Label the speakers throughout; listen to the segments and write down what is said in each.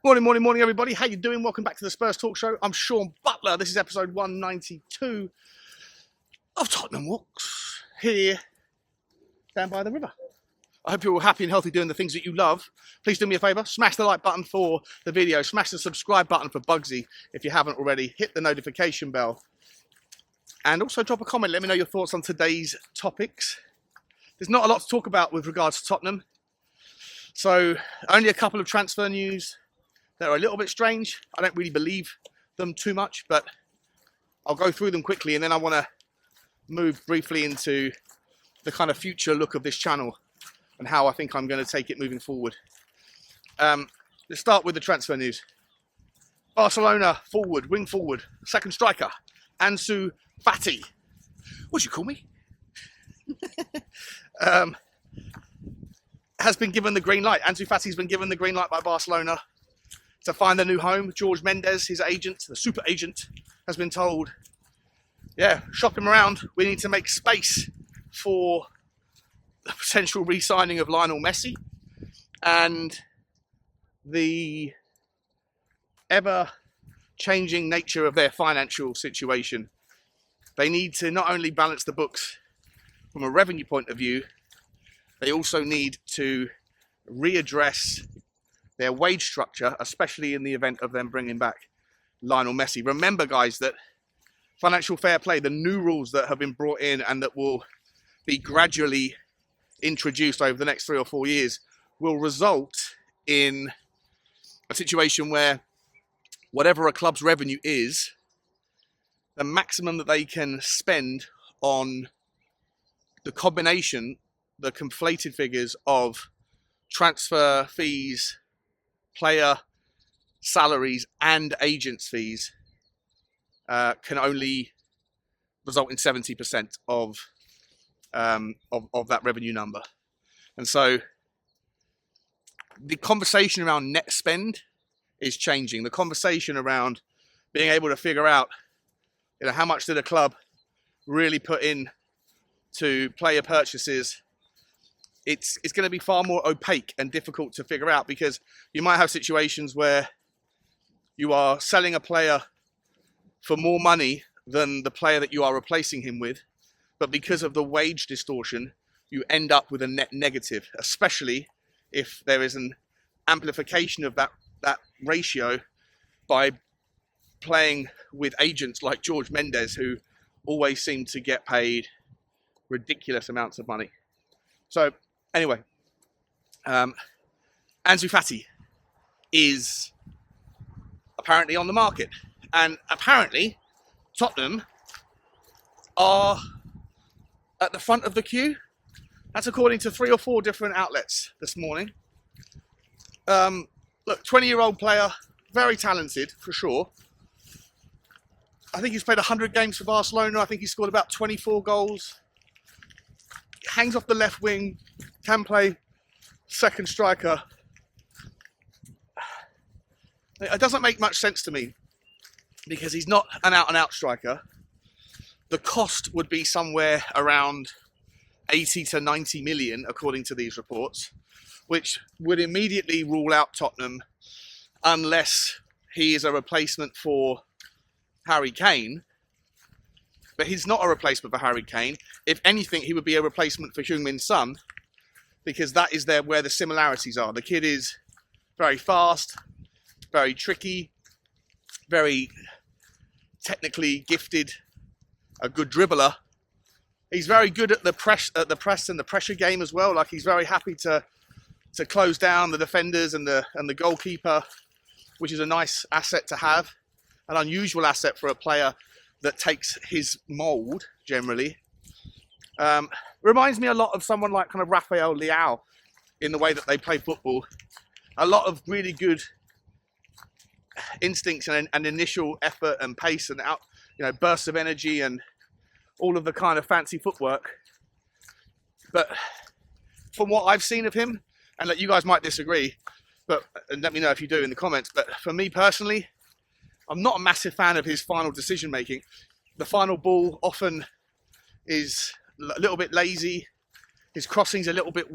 Speaker 1: Morning, everybody. How you doing? Welcome back to the Spurs Talk Show. I'm Sean Butler. This is episode 192 of Tottenham Walks here down by the river. I hope you're all happy and healthy doing the things that you love. Please do me a favour, smash the like button for the video, smash the subscribe button for Bugsy if you haven't already, hit the notification bell, and also drop a comment. Let me know your thoughts on today's topics. There's not a lot to talk about with regards to Tottenham, so only a couple of transfer news that are a little bit strange. I don't really believe them too much, but I'll go through them quickly, and then I want to move briefly into the kind of future look of this channel and how I think I'm going to take it moving forward. Let's start with the transfer news. Barcelona forward, wing forward, second striker, Ansu Fati. What do you call me? Has been given the green light. Ansu Fati's been given the green light by Barcelona to find a new home. George Mendes, his agent, the super agent, has been told, shop him around. We need to make space for the potential re-signing of Lionel Messi and the ever-changing nature of their financial situation. They need to not only balance the books from a revenue point of view, they also need to readdress their wage structure, especially in the event of them bringing back Lionel Messi. Remember, guys, that financial fair play, the new rules that have been brought in and that will be gradually introduced over the next 3 or 4 years, will result in a situation where whatever a club's revenue is, the maximum that they can spend on the combination, the conflated figures of transfer fees, player salaries and agents' fees can only result in 70% of that revenue number. And so the conversation around net spend is changing. The conversation around being able to figure out, how much did a club really put in to player purchases, it's going to be far more opaque and difficult to figure out, because you might have situations where you are selling a player for more money than the player that you are replacing him with, but because of the wage distortion, you end up with a net negative, especially if there is an amplification of that ratio by playing with agents like George Mendes, who always seem to get paid ridiculous amounts of money. So anyway, Ansu Fati is apparently on the market, and apparently Tottenham are at the front of the queue. That's according to 3 or 4 different outlets this morning. Look, 20-year-old player, very talented for sure. I think he's played 100 games for Barcelona. I think he scored about 24 goals. Hangs off the left wing, can play second striker. It doesn't make much sense to me because he's not an out-and-out striker. The cost would be somewhere around 80 to 90 million, according to these reports, which would immediately rule out Tottenham unless he is a replacement for Harry Kane. But he's not a replacement for Harry Kane. If anything, he would be a replacement for Heung-min Son, because that is where the similarities are. The kid is very fast, very tricky, very technically gifted, a good dribbler. He's very good at the press and the pressure game as well. Like, he's very happy to close down the defenders and the goalkeeper, which is a nice asset to have, an unusual asset for a player that takes his mould generally. Reminds me a lot of someone like kind of Rafael Leao in the way that they play football. A lot of really good instincts and initial effort and pace and bursts of energy and all of the kind of fancy footwork. But from what I've seen of him, and that you guys might disagree, and let me know if you do in the comments, but for me personally, I'm not a massive fan of his final decision making. The final ball often is a little bit lazy. His crossing's a little bit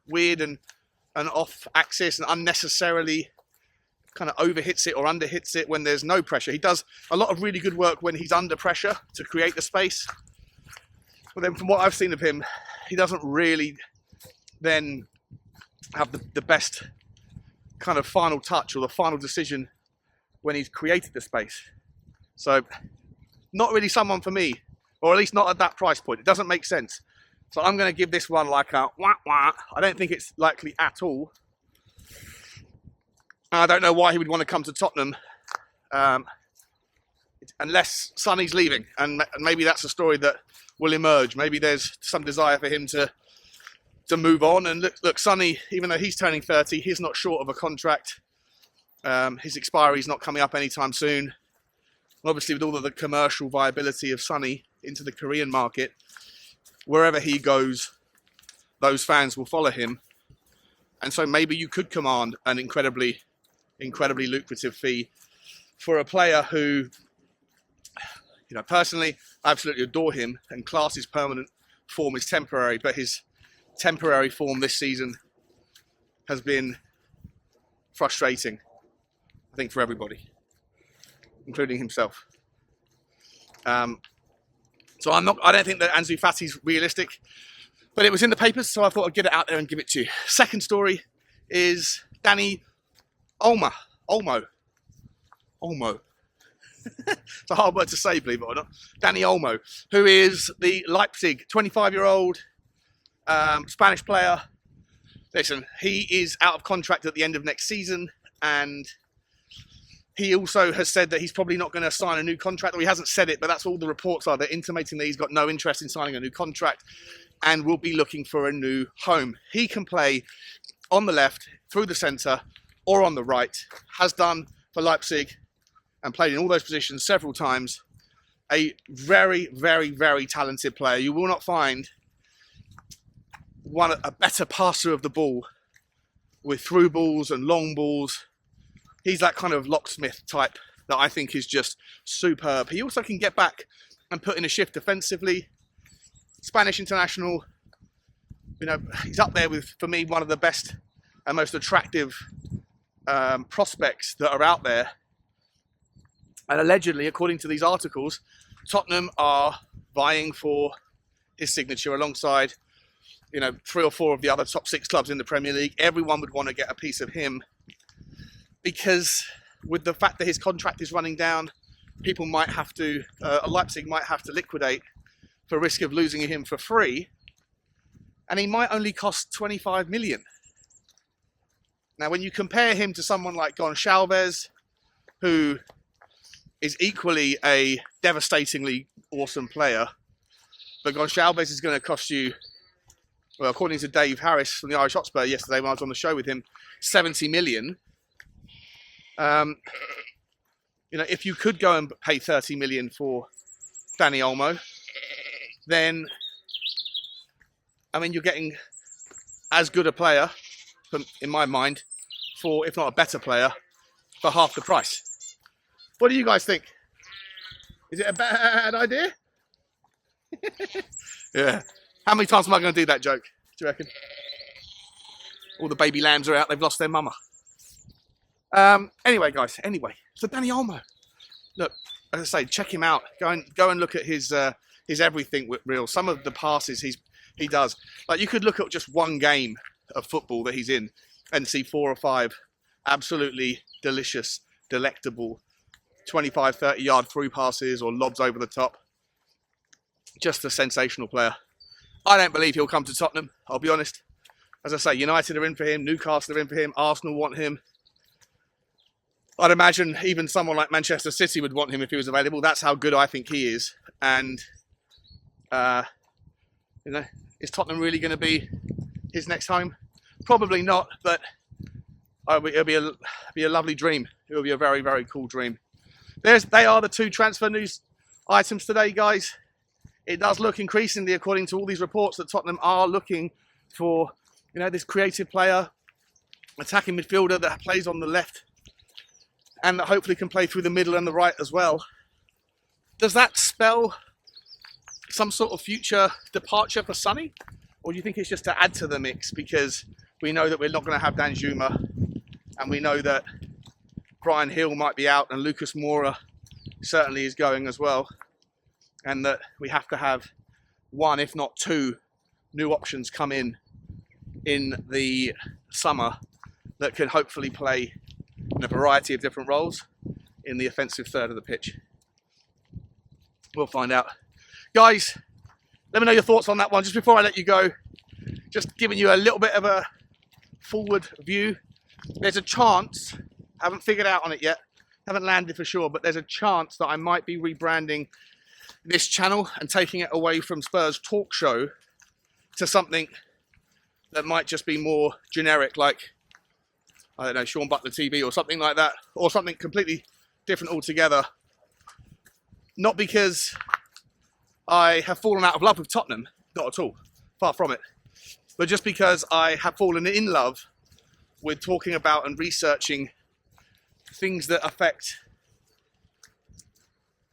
Speaker 1: weird and off axis and unnecessarily kind of over hits it or under hits it when there's no pressure. He does a lot of really good work when he's under pressure to create the space. But then from what I've seen of him, he doesn't really then have the best kind of final touch or the final decision when he's created the space. So not really someone for me, or at least not at that price point. It doesn't make sense. So I'm going to give this one like a wah wah. I don't think it's likely at all. I don't know why he would want to come to Tottenham unless Sonny's leaving. And maybe that's a story that will emerge. Maybe there's some desire for him to move on. And look, Sonny, even though he's turning 30, he's not short of a contract. His expiry is not coming up anytime soon. And obviously, with all of the commercial viability of Sonny into the Korean market, wherever he goes, those fans will follow him. And so maybe you could command an incredibly lucrative fee for a player who, personally, I absolutely adore him, and class is permanent, form is temporary, but his temporary form this season has been frustrating, I think, for everybody, including himself. So I don't think that Ansu Fati's realistic, but it was in the papers, so I thought I'd get it out there and give it to you. Second story is Dani Olmo. It's a hard word to say, believe it or not. Dani Olmo, who is the Leipzig 25-year-old Spanish player. Listen, he is out of contract at the end of next season, and he also has said that he's probably not going to sign a new contract, or he hasn't said it, but that's all the reports are. They're intimating that he's got no interest in signing a new contract and will be looking for a new home. He can play on the left, through the centre, or on the right. Has done for Leipzig and played in all those positions several times. A very, very, very talented player. You will not find a better passer of the ball with through balls and long balls. He's that kind of locksmith type that I think is just superb. He also can get back and put in a shift defensively. Spanish international, he's up there with, for me, one of the best and most attractive prospects that are out there. And allegedly, according to these articles, Tottenham are vying for his signature alongside, 3 or 4 of the other top 6 clubs in the Premier League. Everyone would want to get a piece of him, because with the fact that his contract is running down, Leipzig might have to liquidate for risk of losing him for free, and he might only cost 25 million. Now, when you compare him to someone like Gonçalves, who is equally a devastatingly awesome player, but Gonçalves is going to cost you, well, according to Dave Harris from the Irish Hotspur yesterday when I was on the show with him, 70 million. If you could go and pay 30 million for Dani Olmo, then, you're getting as good a player, in my mind, for, if not a better player, for half the price. What do you guys think? Is it a bad idea? Yeah. How many times am I going to do that joke, do you reckon? All the baby lambs are out, they've lost their mama. Anyway, guys, so Dani Olmo. Look, as I say, check him out. Go and look at his everything reel. Some of the passes he does. Like, you could look at just one game of football that he's in and see 4 or 5 absolutely delicious, delectable 25, 30 yard through passes or lobs over the top. Just a sensational player. I don't believe he'll come to Tottenham, I'll be honest. As I say, United are in for him, Newcastle are in for him, Arsenal want him. I'd imagine even someone like Manchester City would want him if he was available. That's how good I think he is. And, is Tottenham really going to be his next home? Probably not, but it'll be a lovely dream. It'll be a very, very cool dream. They are the 2 transfer news items today, guys. It does look increasingly, according to all these reports, that Tottenham are looking for, this creative player, attacking midfielder that plays on the left and that hopefully can play through the middle and the right as well. Does that spell some sort of future departure for Sonny? Or do you think it's just to add to the mix, because we know that we're not going to have Danjuma, and we know that Brian Hill might be out and Lucas Moura certainly is going as well, and that we have to have one, if not two, new options come in the summer that can hopefully play in a variety of different roles in the offensive third of the pitch. We'll find out. Guys, let me know your thoughts on that one. Just before I let you go, just giving you a little bit of a forward view. There's a chance, haven't figured out on it yet, haven't landed for sure, but there's a chance that I might be rebranding this channel and taking it away from Spurs Talk Show to something that might just be more generic, like, I don't know, Sean Butler TV or something like that, or something completely different altogether. Not because I have fallen out of love with Tottenham, not at all, far from it, but just because I have fallen in love with talking about and researching things that affect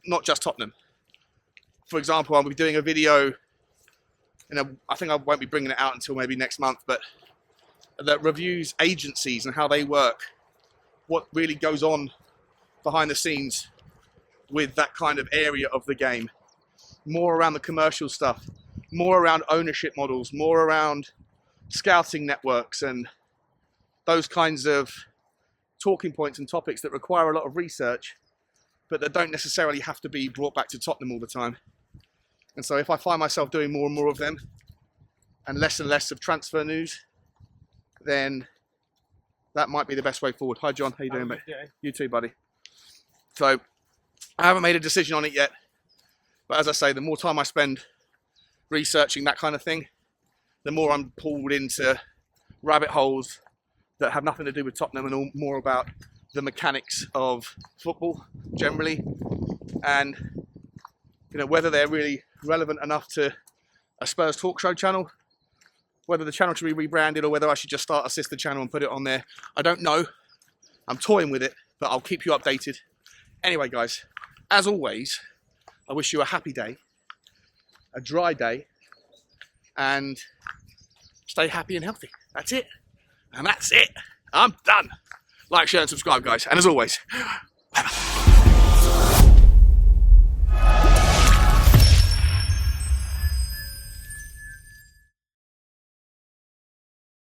Speaker 1: not just Tottenham. For example, I'll be doing a video, I think I won't be bringing it out until maybe next month, but that reviews agencies and how they work, what really goes on behind the scenes with that kind of area of the game. More around the commercial stuff, more around ownership models, more around scouting networks and those kinds of talking points and topics that require a lot of research, but that don't necessarily have to be brought back to Tottenham all the time. And so if I find myself doing more and more of them and less of transfer news, then that might be the best way forward. Hi John, how you doing, mate? You too, buddy. So I haven't made a decision on it yet, but as I say, the more time I spend researching that kind of thing, the more I'm pulled into rabbit holes that have nothing to do with Tottenham and all more about the mechanics of football generally, and whether they're really relevant enough to a Spurs Talk Show channel, whether the channel should be rebranded or whether I should just start a sister channel and put it on there. I don't know. I'm toying with it, but I'll keep you updated. Anyway, guys, as always, I wish you a happy day, a dry day, and stay happy and healthy. That's it. And that's it. I'm done. Like, share, and subscribe, guys. And as always, bye-bye.